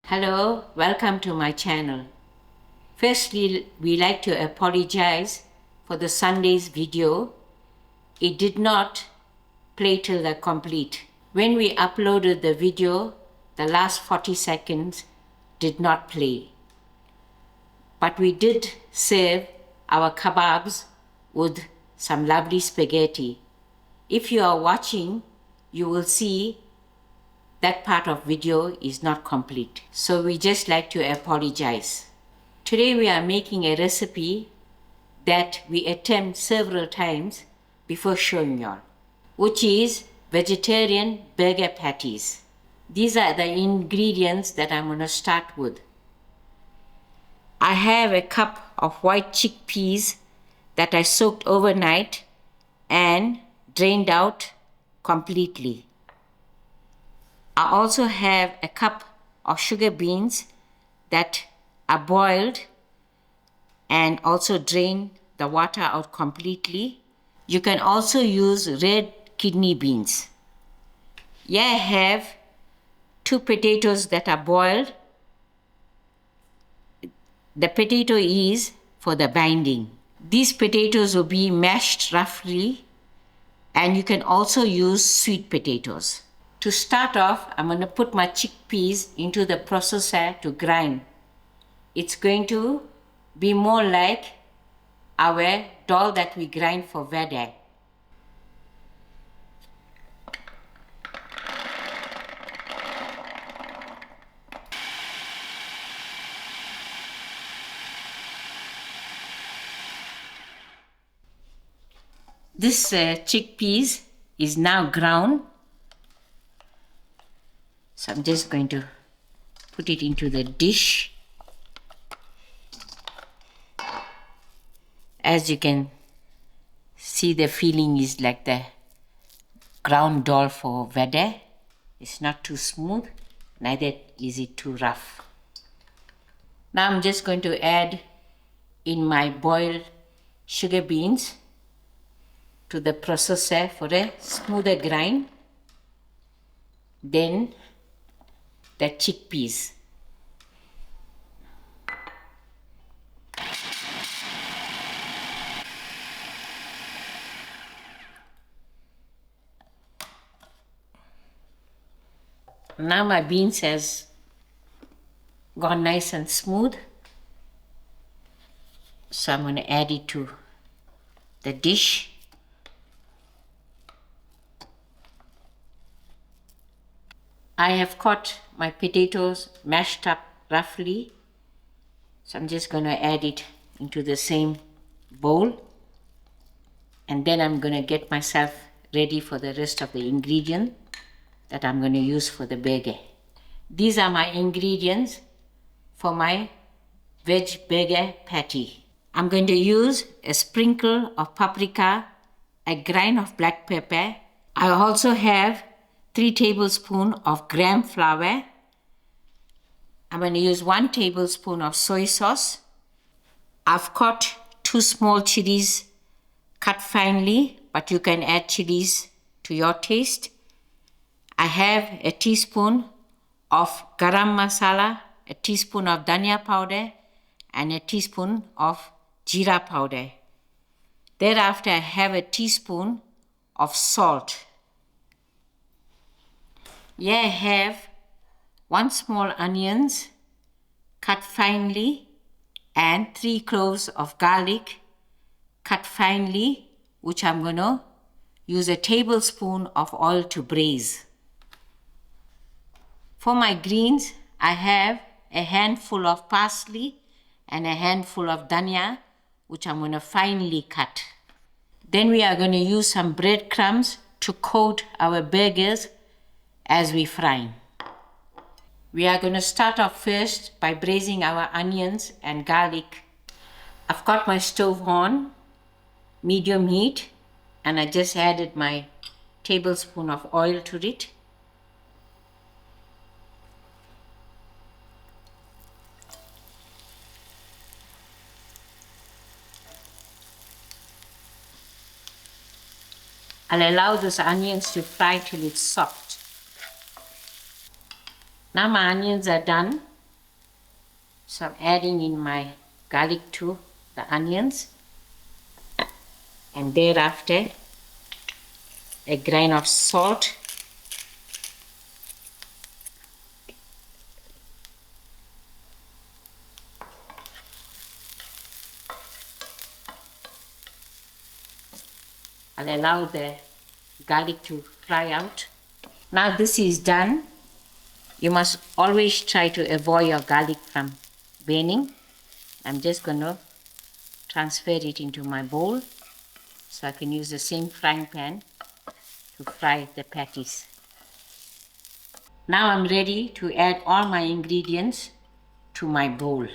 Hello, welcome to my channel. Firstly, we like to apologize for the Sunday's video. It did not play till the complete. When we uploaded the video, the last 40 seconds did not play. But we did serve our kebabs with some lovely spaghetti. If you are watching, you will see that part of video is not complete. So we just like to apologize. Today we are making a recipe that we attempt several times before showing y'all, which is vegetarian burger patties. These are the ingredients that I'm going to start with. I have a cup of white chickpeas that I soaked overnight and drained out completely. I also have a cup of sugar beans that are boiled and also drain the water out completely. You can also use red kidney beans. Here I have 2 potatoes that are boiled. The potato is for the binding. These potatoes will be mashed roughly, and you can also use sweet potatoes. To start off, I'm going to put my chickpeas into the processor to grind. It's going to be more like our dal that we grind for veggie. This chickpeas is now ground. So I'm just going to put it into the dish. As you can see, the feeling is like the ground dal for vada. It's not too smooth, neither is it too rough. Now I'm just going to add in my boiled sugar beans to the processor for a smoother grind. Then the chickpeas. Now my beans has gone nice and smooth. So I'm going to add it to the dish. I have cut my potatoes mashed up roughly. So I'm just going to add it into the same bowl. And then I'm going to get myself ready for the rest of the ingredient that I'm going to use for the burger. These are my ingredients for my veg burger patty. I'm going to use a sprinkle of paprika, a grain of black pepper. I also have 3 tablespoons of gram flour. I'm going to use 1 tablespoon of soy sauce. I've cut 2 small chillies cut finely, but you can add chillies to your taste. I have a teaspoon of garam masala, a teaspoon of dhania powder, and a teaspoon of jeera powder. Thereafter, I have a teaspoon of salt. Here I have 1 small onions cut finely and 3 cloves of garlic cut finely, which I'm going to use a tablespoon of oil to braise. For my greens, I have a handful of parsley and a handful of dhania, which I'm going to finely cut. Then we are going to use some breadcrumbs to coat our burgers as we fry. We are going to start off first by braising our onions and garlic. I've got my stove on, medium heat, and I just added my tablespoon of oil to it. I'll allow those onions to fry till it's soft. Now my onions are done. So I'm adding in my garlic to the onions, and thereafter a grain of salt, I'll allow the garlic to fry out. Now this is done. You must always try to avoid your garlic from burning. I'm just going to transfer it into my bowl so I can use the same frying pan to fry the patties. Now I'm ready to add all my ingredients to my bowl.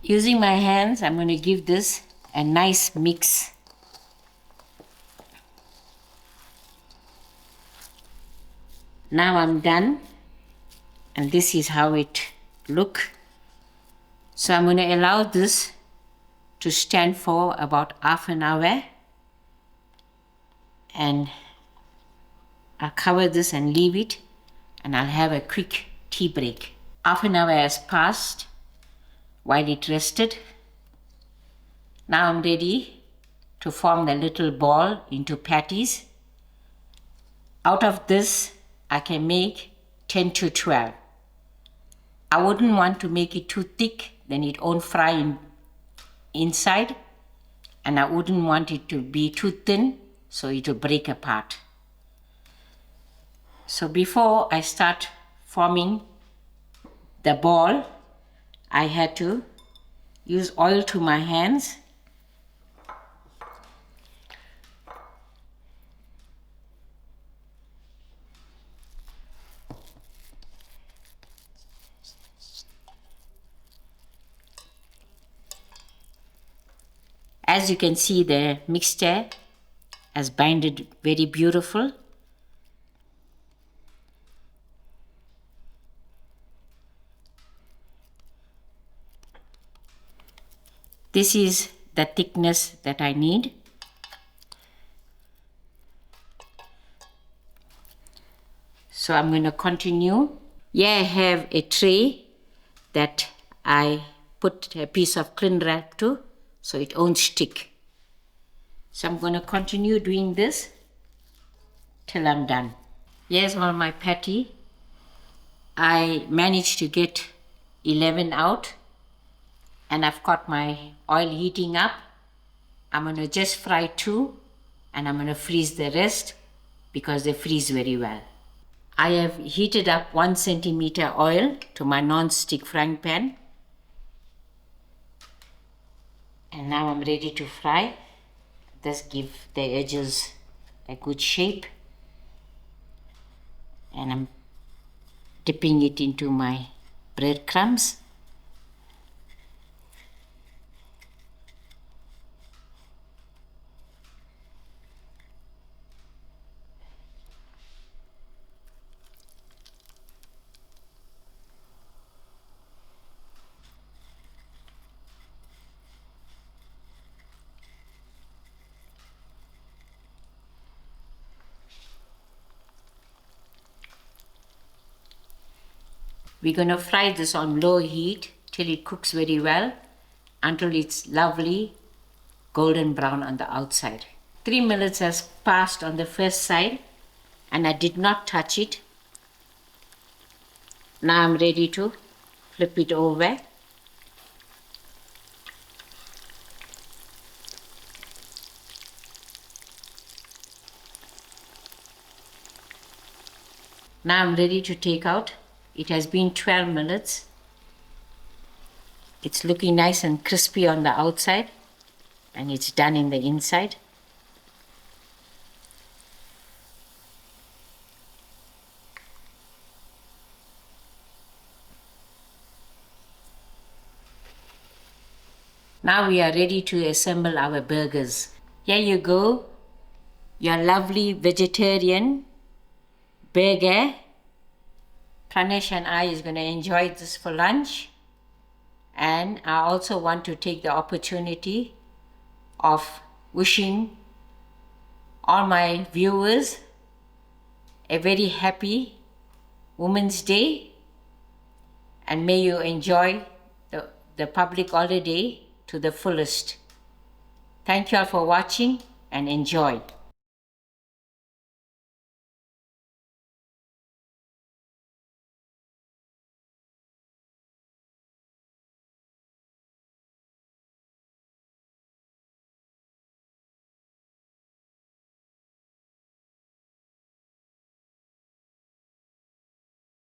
Using my hands, I'm going to give this a nice mix. Now I'm done, and this is how it looks. So I'm going to allow this to stand for about half an hour, and I'll cover this and leave it, and I'll have a quick tea break. Half an hour has passed while it rested. Now I'm ready to form the little ball into patties. Out of this, I can make 10 to 12. I wouldn't want to make it too thick, then it won't fry inside, and I wouldn't want it to be too thin, so it will break apart. So before I start forming the ball, I had to use oil to my hands. As you can see, the mixture has binded very beautiful. This is the thickness that I need. So I'm going to continue. Here I have a tray that I put a piece of cling wrap to, so it won't stick. So I'm going to continue doing this till I'm done. Here's all my patty. I managed to get 11 out, and I've got my oil heating up. I'm going to just fry 2, and I'm going to freeze the rest because they freeze very well. I have heated up 1 centimeter oil to my non-stick frying pan, and now I'm ready to fry. Just give the edges a good shape, and I'm dipping it into my breadcrumbs. We're going to fry this on low heat till it cooks very well, until it's lovely golden brown on the outside. 3 minutes has passed on the first side, and I did not touch it. Now I'm ready to flip it over. Now I'm ready to take out. It has been 12 minutes. It's looking nice and crispy on the outside, and it's done in the inside. Now we are ready to assemble our burgers. Here you go, your lovely vegetarian burger. Pranesh and I is going to enjoy this for lunch. And I also want to take the opportunity of wishing all my viewers a very happy Women's Day, and may you enjoy the public holiday to the fullest. Thank you all for watching and enjoy.